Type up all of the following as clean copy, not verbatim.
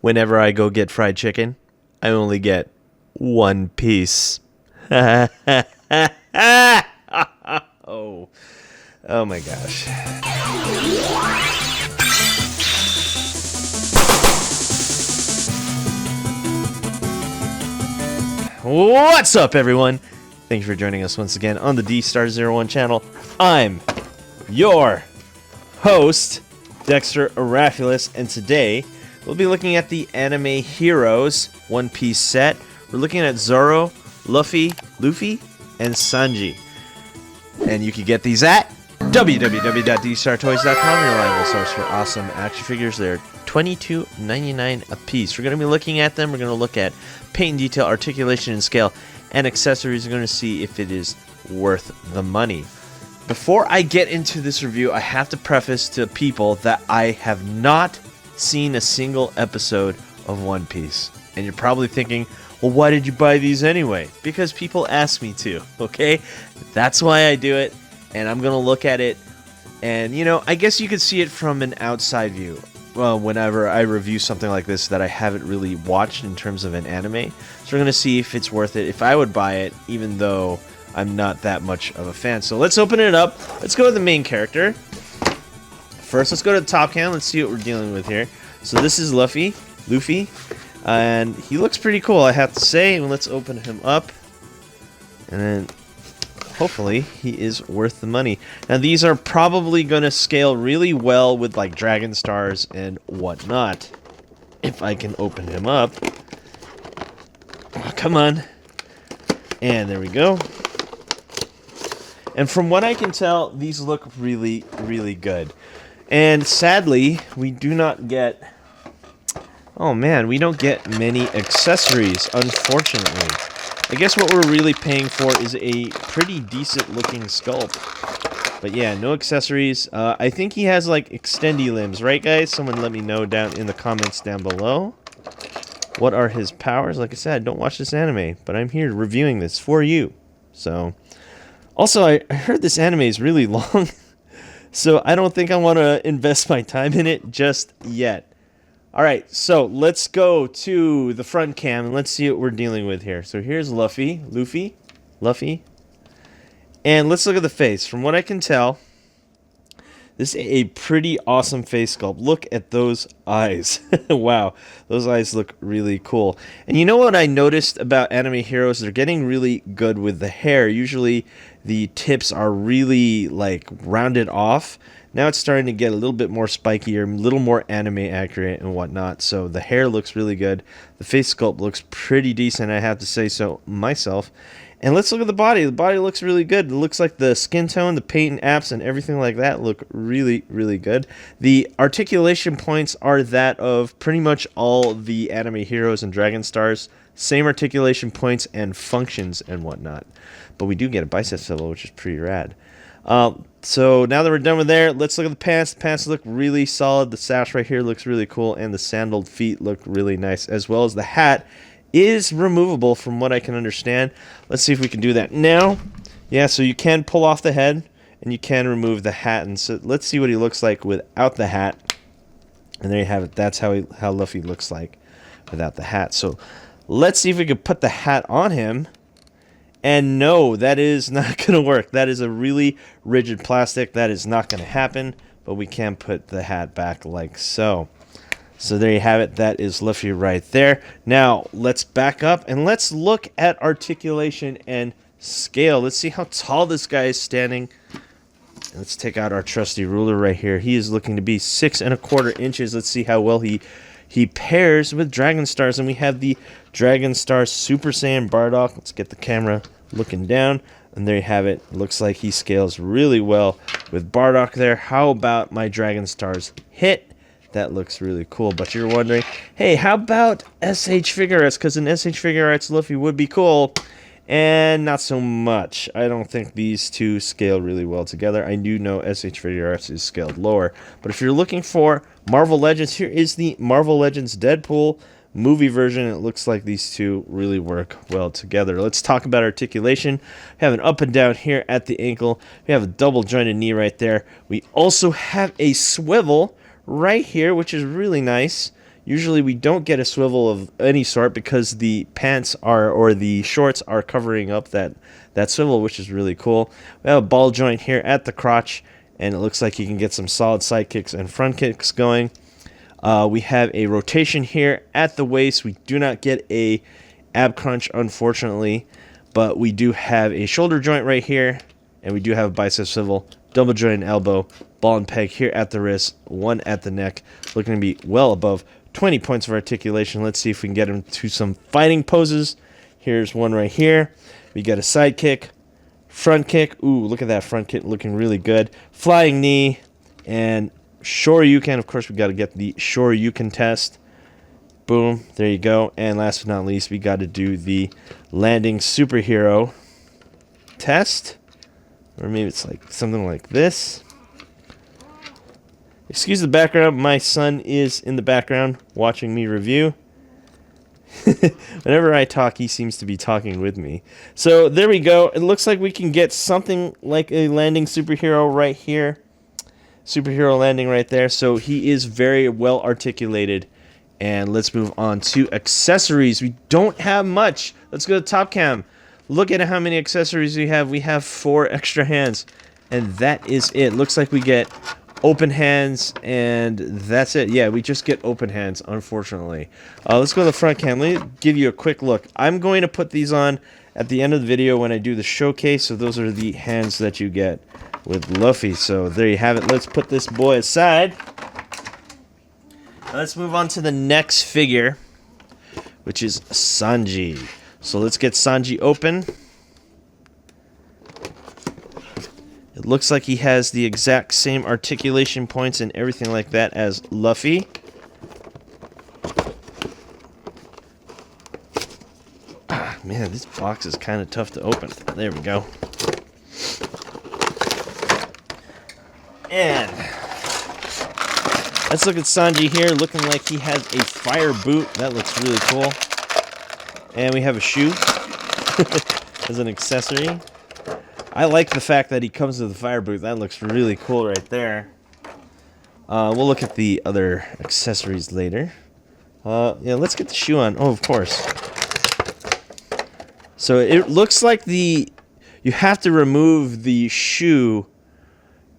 whenever I go get fried chicken, I only get one piece. Oh. Oh my gosh. What's up, everyone? Thank you for joining us once again on the Dstar01 channel. I'm your host, Dexter Arafiles, and today we'll be looking at the Anime Heroes One Piece set. We're looking at Zoro, Luffy, and Sanji. And you can get these at www.dstartoys.com, your reliable source for awesome action figures. They're $22.99 a piece. We're going to be looking at them. We're going to look at paint and detail, articulation and scale, and accessories. We're going to see if it is worth the money. Before I get into this review, I have to preface to people that I have not seen a single episode of One Piece. And you're probably thinking, well, why did you buy these anyway? Because people ask me to, okay? That's why I do it, and I'm going to look at it. And, you know, I guess you could see it from an outside view. Well, whenever I review something like this that I haven't really watched in terms of an anime. So we're going to see if it's worth it, if I would buy it, even though I'm not that much of a fan. So let's open it up. Let's go with the main character. First, let's go to the top cam. Let's see what we're dealing with here. So this is Luffy. And he looks pretty cool, I have to say. Let's open him up. And then hopefully he is worth the money. Now these are probably going to scale really well with like Dragon Stars and whatnot. If I can open him up. Oh, come on. And there we go. And from what I can tell, these look really, really good. And sadly, we do not get... Oh man, we don't get many accessories, unfortunately. I guess what we're really paying for is a pretty decent looking sculpt. But yeah, no accessories. I think he has like extendy limbs, right guys? Someone let me know down in the comments down below. What are his powers? Like I said, don't watch this anime, but I'm here reviewing this for you. So, also I heard this anime is really long, so I don't think I want to invest my time in it just yet. Alright, so let's go to the front cam and let's see what we're dealing with here. So here's Luffy. And let's look at the face. From what I can tell, this is a pretty awesome face sculpt. Look at those eyes. Wow, those eyes look really cool. And you know what I noticed about Anime Heroes? They're getting really good with the hair. Usually the tips are really like rounded off. Now it's starting to get a little bit more spiky or a little more anime accurate and whatnot. So the hair looks really good. The face sculpt looks pretty decent, I have to say so myself. And let's look at the body. The body looks really good. It looks like the skin tone, the paint and apps, and everything like that look really, really good. The articulation points are that of pretty much all the Anime Heroes and Dragon Stars. Same articulation points and functions and whatnot. But we do get a bicep swivel, which is pretty rad. So now that we're done with there, let's look at the pants. The pants look really solid. The sash right here looks really cool, and the sandaled feet look really nice, as well as the hat is removable from what I can understand. Let's see if we can do that now. Yeah, so you can pull off the head, and you can remove the hat. And so let's see what he looks like without the hat. And there you have it. That's how Luffy looks like without the hat. So let's see if we can put the hat on him. And no, that is not going to work. That is a really rigid plastic. That is not going to happen. But we can put the hat back like so. So there you have it. That is Luffy right there. Now, let's back up and let's look at articulation and scale. Let's see how tall this guy is standing. Let's take out our trusty ruler right here. He is looking to be 6 1/4 inches. Let's see how well he pairs with Dragon Stars. And we have the Dragon Star Super Saiyan Bardock. Let's get the camera looking down, and there you have it. Looks like he scales really well with Bardock there. How about my Dragon Stars hit? That looks really cool. But you're wondering, hey, how about fHKWX? Because in fHKWX, Luffy would be cool, and not so much. I don't think these two scale really well together. I do know fHKWX is scaled lower. But if you're looking for Marvel Legends, here is the Marvel Legends Deadpool movie version. It looks like these two really work well together. Let's talk about articulation. We have an up and down here at the ankle. We have a double jointed knee right there. We also have a swivel right here, which is really nice. Usually we don't get a swivel of any sort because the pants are, or the shorts are covering up that swivel, which is really cool. We have a ball joint here at the crotch, and it looks like you can get some solid side kicks and front kicks going. We have a rotation here at the waist. We do not get a ab crunch, unfortunately, but we do have a shoulder joint right here, and we do have a bicep swivel, double joint elbow, ball and peg here at the wrist, one at the neck, looking to be well above 20 points of articulation. Let's see if we can get him to some fighting poses. Here's one right here. We got a side kick, front kick. Ooh, look at that front kick looking really good. Flying knee, and shoryuken. Of course, we got to get the shoryuken test. Boom, there you go. And last but not least, we got to do the landing superhero test. Or maybe it's like something like this. Excuse the background. My son is in the background watching me review. Whenever I talk, he seems to be talking with me. So there we go. It looks like we can get something like a landing superhero right here. Superhero landing right there. So he is very well articulated. And let's move on to accessories. We don't have much. Let's go to top cam. Look at how many accessories we have. We have 4 extra hands. And that is it. Looks like we get open hands, and that's it. Yeah, we just get open hands, unfortunately. Let's go to the front cam. Let me give you a quick look. I'm going to put these on at the end of the video when I do the showcase. So those are the hands that you get with Luffy. So there you have it. Let's put this boy aside. Now let's move on to the next figure, which is Sanji. So let's get Sanji open. It looks like he has the exact same articulation points and everything like that as Luffy. Ah, man, this box is kind of tough to open. There we go. And let's look at Sanji here, looking like he has a fire boot. That looks really cool. And we have a shoe as an accessory. I like the fact that he comes with a fire boot. That looks really cool right there. We'll look at the other accessories later. Yeah, let's get the shoe on. Oh, of course. So it looks like you have to remove the shoe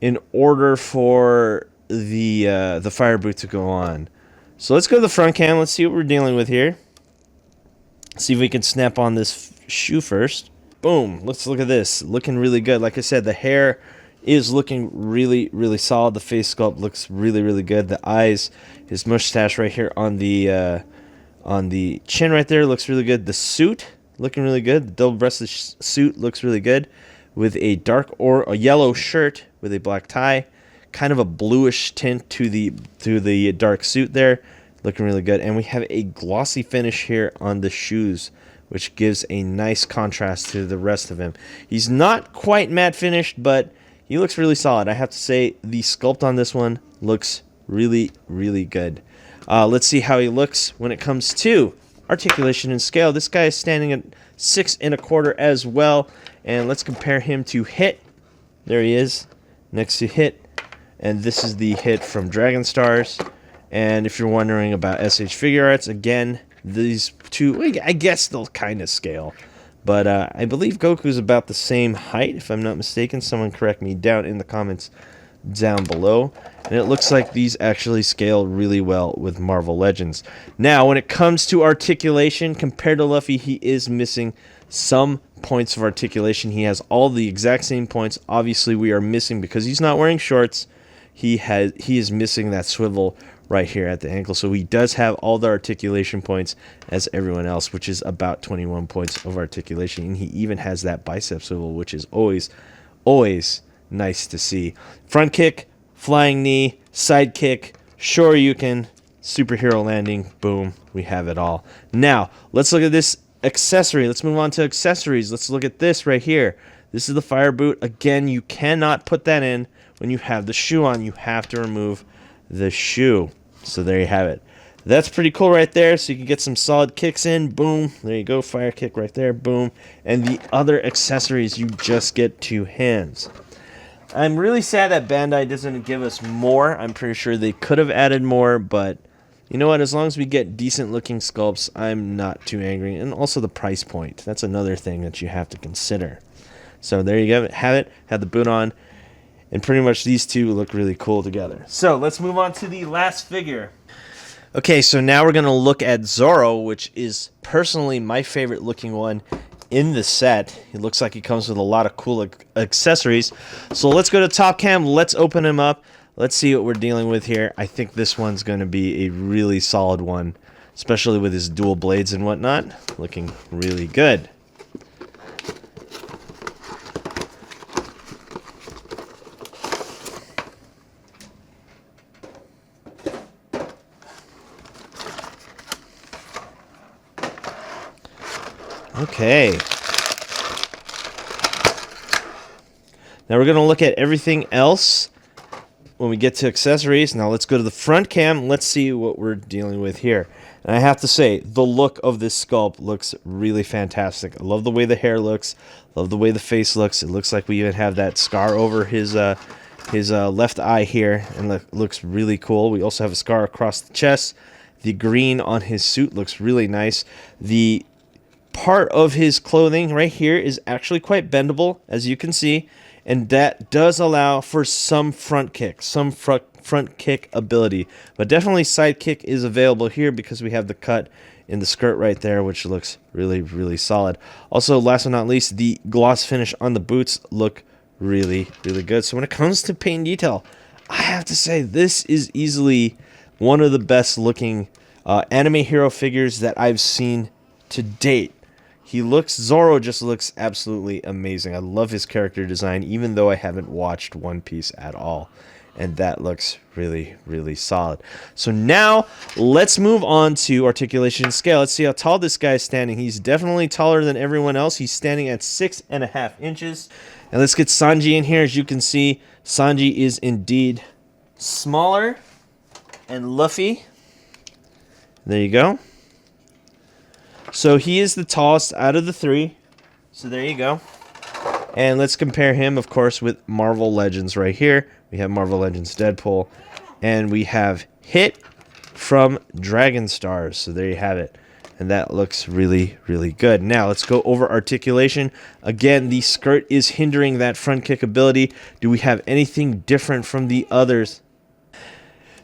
in order for the fire boot to go on. So let's go to the front cam. Let's see what we're dealing with here. See if we can snap on this shoe first. Boom. Let's look at this. Looking really good. Like I said, the hair is looking really, really solid. The face sculpt looks really, really good. The eyes, his mustache right here on the chin right there looks really good. The suit looking really good. The double-breasted suit looks really good with a dark or a yellow shirt with a black tie. Kind of a bluish tint to the dark suit there. Looking really good. And we have a glossy finish here on the shoes, which gives a nice contrast to the rest of him. He's not quite matte finished, but he looks really solid. I have to say the sculpt on this one looks really, really good. Let's see how he looks when it comes to articulation and scale. This guy is standing at 6 1/4 as well. And let's compare him to Hit. There he is, next to Hit. And this is the Hit from Dragon Stars. And if you're wondering about SH Figure Arts, again, these two, I guess they'll kind of scale. But I believe Goku's about the same height, if I'm not mistaken. Someone correct me down in the comments down below. And it looks like these actually scale really well with Marvel Legends. Now, when it comes to articulation, compared to Luffy, he is missing some points of articulation. He has all the exact same points. Obviously, we are missing, because he's not wearing shorts, he is missing that swivel right here at the ankle. So he does have all the articulation points as everyone else, which is about 21 points of articulation. And he even has that bicep swivel, which is always nice to see. Front kick, flying knee, side kick, shoryuken, superhero landing. Boom, we have it all. Now, let's look at this accessory. Let's move on to accessories. Let's look at this right here. This is the fire boot. Again, you cannot put that in when you have the shoe on. You have to remove the shoe. So there you have it. That's pretty cool right there. So you can get some solid kicks in. Boom. There you go. Fire kick right there. Boom. And the other accessories, you just get 2 hands. I'm really sad that Bandai doesn't give us more. I'm pretty sure they could have added more, but You know what? As long as we get decent looking sculpts, I'm not too angry. And also the price point. That's another thing that you have to consider. So there you go. Have it. Have the boot on. And pretty much these two look really cool together. So let's move on to the last figure. Okay, so now we're going to look at Zoro, which is personally my favorite looking one in the set. It looks like he comes with a lot of cool accessories. So let's go to top cam. Let's open him up. Let's see what we're dealing with here. I think this one's going to be a really solid one, especially with his dual blades and whatnot. Looking really good. Okay. Now we're going to look at everything else when we get to accessories. Now let's go to the front cam. Let's see what we're dealing with here. And I have to say, the look of this sculpt looks really fantastic. I love the way the hair looks. Love the way the face looks. It looks like we even have that scar over his left eye here, and looks really cool. We also have a scar across the chest. The green on his suit looks really nice. The part of his clothing right here is actually quite bendable, as you can see. And that does allow for some front kick, some front kick ability. But definitely side kick is available here because we have the cut in the skirt right there, which looks really, really solid. Also, last but not least, the gloss finish on the boots look really, really good. So when it comes to paint detail, I have to say this is easily one of the best looking anime hero figures that I've seen to date. Zoro just looks absolutely amazing. I love his character design, even though I haven't watched One Piece at all. And that looks really, really solid. So now, let's move on to articulation and scale. Let's see how tall this guy is standing. He's definitely taller than everyone else. He's standing at 6.5 inches. And let's get Sanji in here. As you can see, Sanji is indeed smaller. And Luffy, there you go. So he is the tallest out of the three. So there you go. And let's compare him, of course, with Marvel Legends right here. We have Marvel Legends Deadpool. And we have Hit from Dragon Stars. So there you have it. And that looks really, really good. Now, let's go over articulation. Again, the skirt is hindering that front kick ability. Do we have anything different from the others?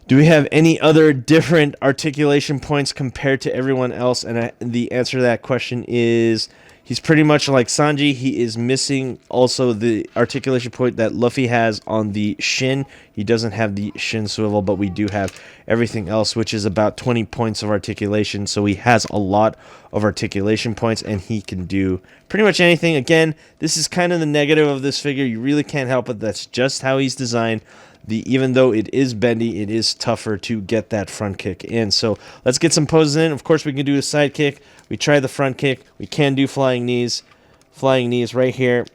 Do we have any other different articulation points compared to everyone else? And the answer to that question is he's pretty much like Sanji. He is missing also the articulation point that Luffy has on the shin. He doesn't have the shin swivel, but we do have everything else, which is about 20 points of articulation. So he has a lot of articulation points, and he can do pretty much anything. Again, this is kind of the negative of this figure. You really can't help it. That's just how he's designed. Even though it is bendy, it is tougher to get that front kick in. So let's get some poses in. Of course, we can do a side kick. We try the front kick. We can do flying knees. Flying knees right here.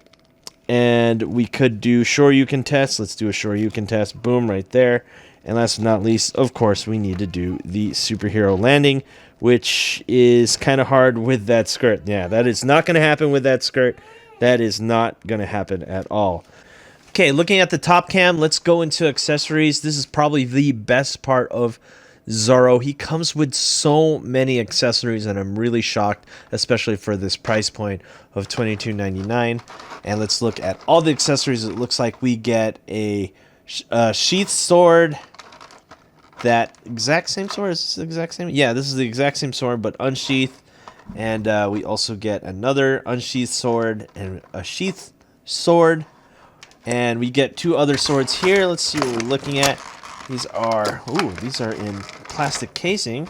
And we could do Shoryuken test. Let's do a Shoryuken test. Boom, right there. And last but not least, of course, we need to do the superhero landing, which is kind of hard with that skirt. Yeah, that is not going to happen with that skirt. That is not going to happen at all. Okay, looking at the top cam, let's go into accessories. This is probably the best part of Zoro. He comes with so many accessories, and I'm really shocked, especially for this price point of $22.99. And let's look at all the accessories. It looks like we get a sheath sword. That exact same sword? Is this the exact same? Yeah, this is the exact same sword, but unsheathed. And we also get another unsheathed sword and a sheath sword. And we get two other swords here. Let's see what we're looking at. These are in plastic casing.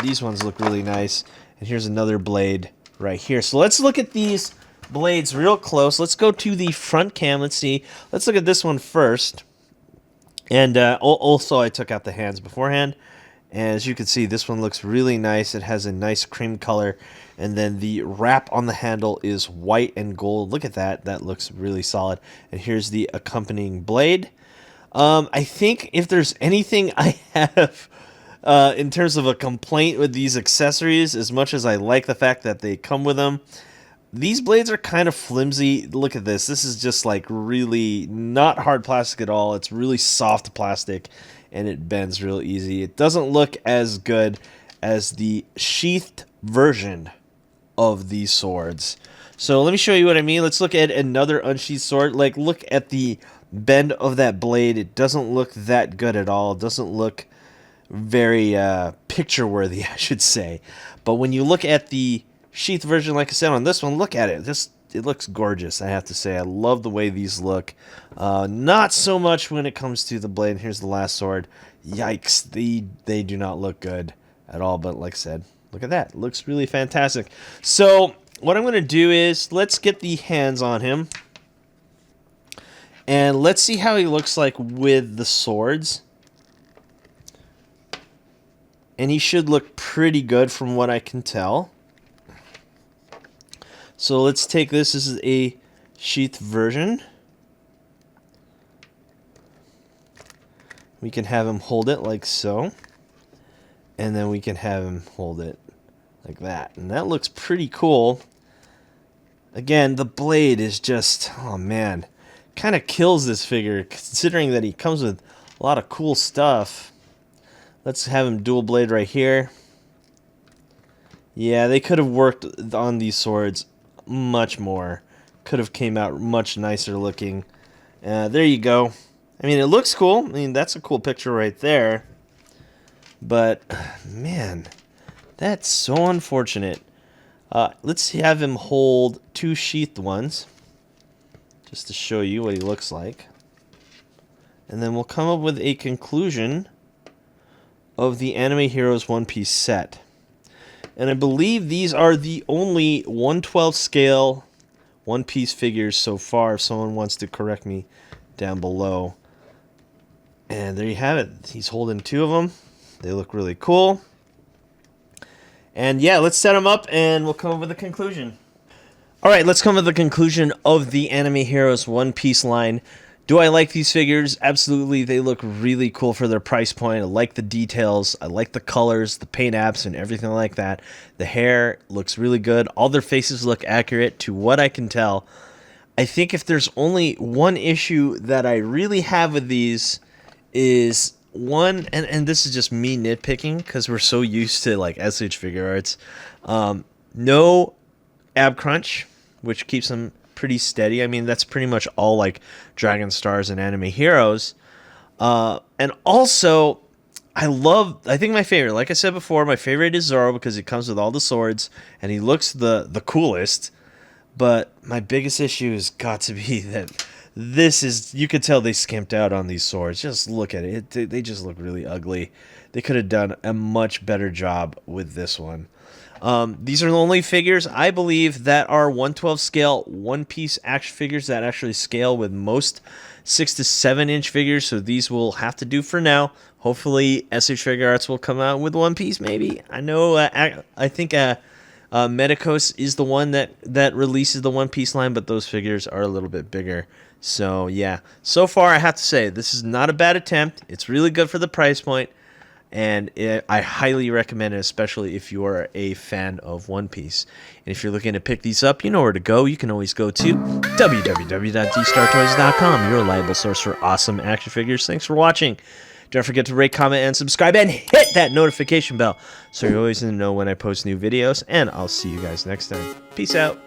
These ones look really nice. And here's another blade right here. So let's look at these blades real close. Let's go to the front cam. Let's see. Let's look at this one first. And also I took out the hands beforehand. And as you can see, this one looks really nice. It has a nice cream color. And then the wrap on the handle is white and gold. Look at that. That looks really solid. And here's the accompanying blade. I think if there's anything I have in terms of a complaint with these accessories, as much as I like the fact that they come with them, these blades are kind of flimsy. Look at this. This is just like really not hard plastic at all. It's really soft plastic. and it bends real easy. It doesn't look as good as the sheathed version of these swords. So let me show you what I mean. Let's look at another unsheathed sword. Like, look at the bend of that blade. It doesn't look that good at all. It doesn't look very picture worthy, I should say. But when you look at the sheath version, like I said on this one, look at it. It looks gorgeous, I have to say. I love the way these look. Not so much when it comes to the blade. Here's the last sword. Yikes, they do not look good at all. But like I said, look at that. It looks really fantastic. So what I'm going to do is, let's get the hands on him. And let's see how he looks like with the swords. And he should look pretty good from what I can tell. So let's take this. This is a sheath version. We can have him hold it like so. And then we can have him hold it like that. And that looks pretty cool. Again, the blade is just, oh man, kind of kills this figure, considering that he comes with a lot of cool stuff. Let's have him dual blade right here. Yeah, they could have worked on these swords much more. Could have came out much nicer looking. There you go. I mean, it looks cool. I mean, that's a cool picture right there. But, man, that's so unfortunate. Let's have him hold two sheathed ones, just to show you what he looks like. And then we'll come up with a conclusion of the Anime Heroes One Piece set. And I believe these are the only 1/12 scale One Piece figures so far, if someone wants to correct me down below. And there you have it. He's holding two of them. They look really cool. And yeah, let's set them up and we'll come up with a conclusion. Alright, let's come up with a conclusion of the Anime Heroes One Piece line. Do I like these figures? Absolutely. They look really cool for their price point. I like the details. I like the colors, the paint apps, and everything like that. The hair looks really good. All their faces look accurate to what I can tell. I think if there's only one issue that I really have with these is one, and this is just me nitpicking because we're so used to like SH Figure Arts. No ab crunch, which keeps them pretty steady. I mean, that's pretty much all like Dragon Stars and Anime Heroes. And also, I think my favorite, like I said before, my favorite is Zoro because it comes with all the swords and he looks the coolest. But my biggest issue has got to be that this is, you could tell they skimped out on these swords. Just look at it. They just look really ugly. They could have done a much better job with this one. These are the only figures, I believe, that are 1/12 scale One Piece action figures that actually scale with most 6 to 7 inch figures. So these will have to do for now. Hopefully, SH Figure Arts will come out with One Piece, maybe. I know, I think Medicos is the one that releases the One Piece line, but those figures are a little bit bigger. So, yeah. So far, I have to say, this is not a bad attempt. It's really good for the price point. And I highly recommend it, especially if you are a fan of One Piece. And if you're looking to pick these up, you know where to go. You can always go to www.dstartoys.com, your reliable source for awesome action figures. Thanks for watching. Don't forget to rate, comment, and subscribe, and hit that notification bell so you're always in the know when I post new videos. And I'll see you guys next time. Peace out.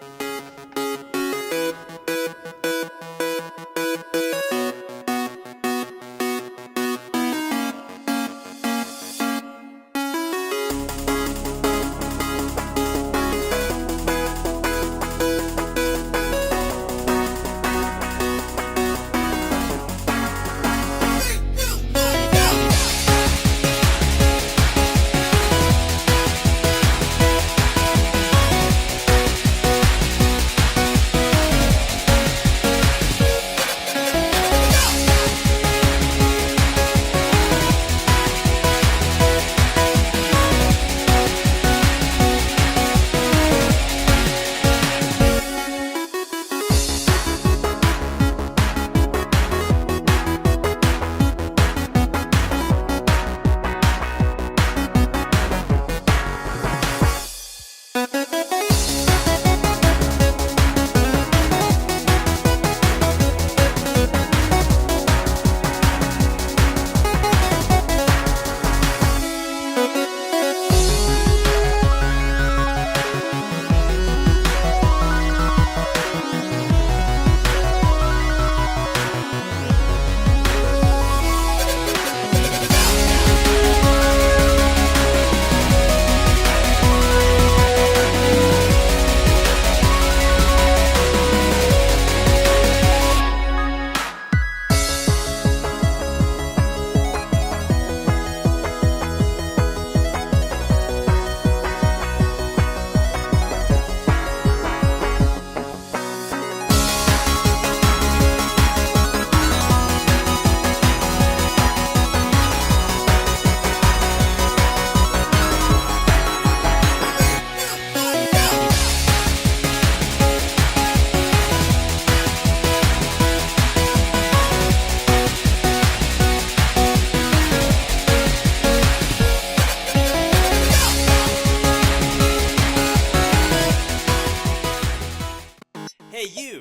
Hey you!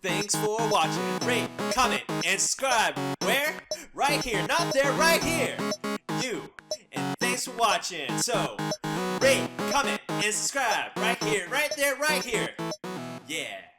Thanks for watching. Rate, comment, and subscribe. Where? Right here. Not there, right here. You. And thanks for watching. So, rate, comment, and subscribe. Right here, right there, right here. Yeah.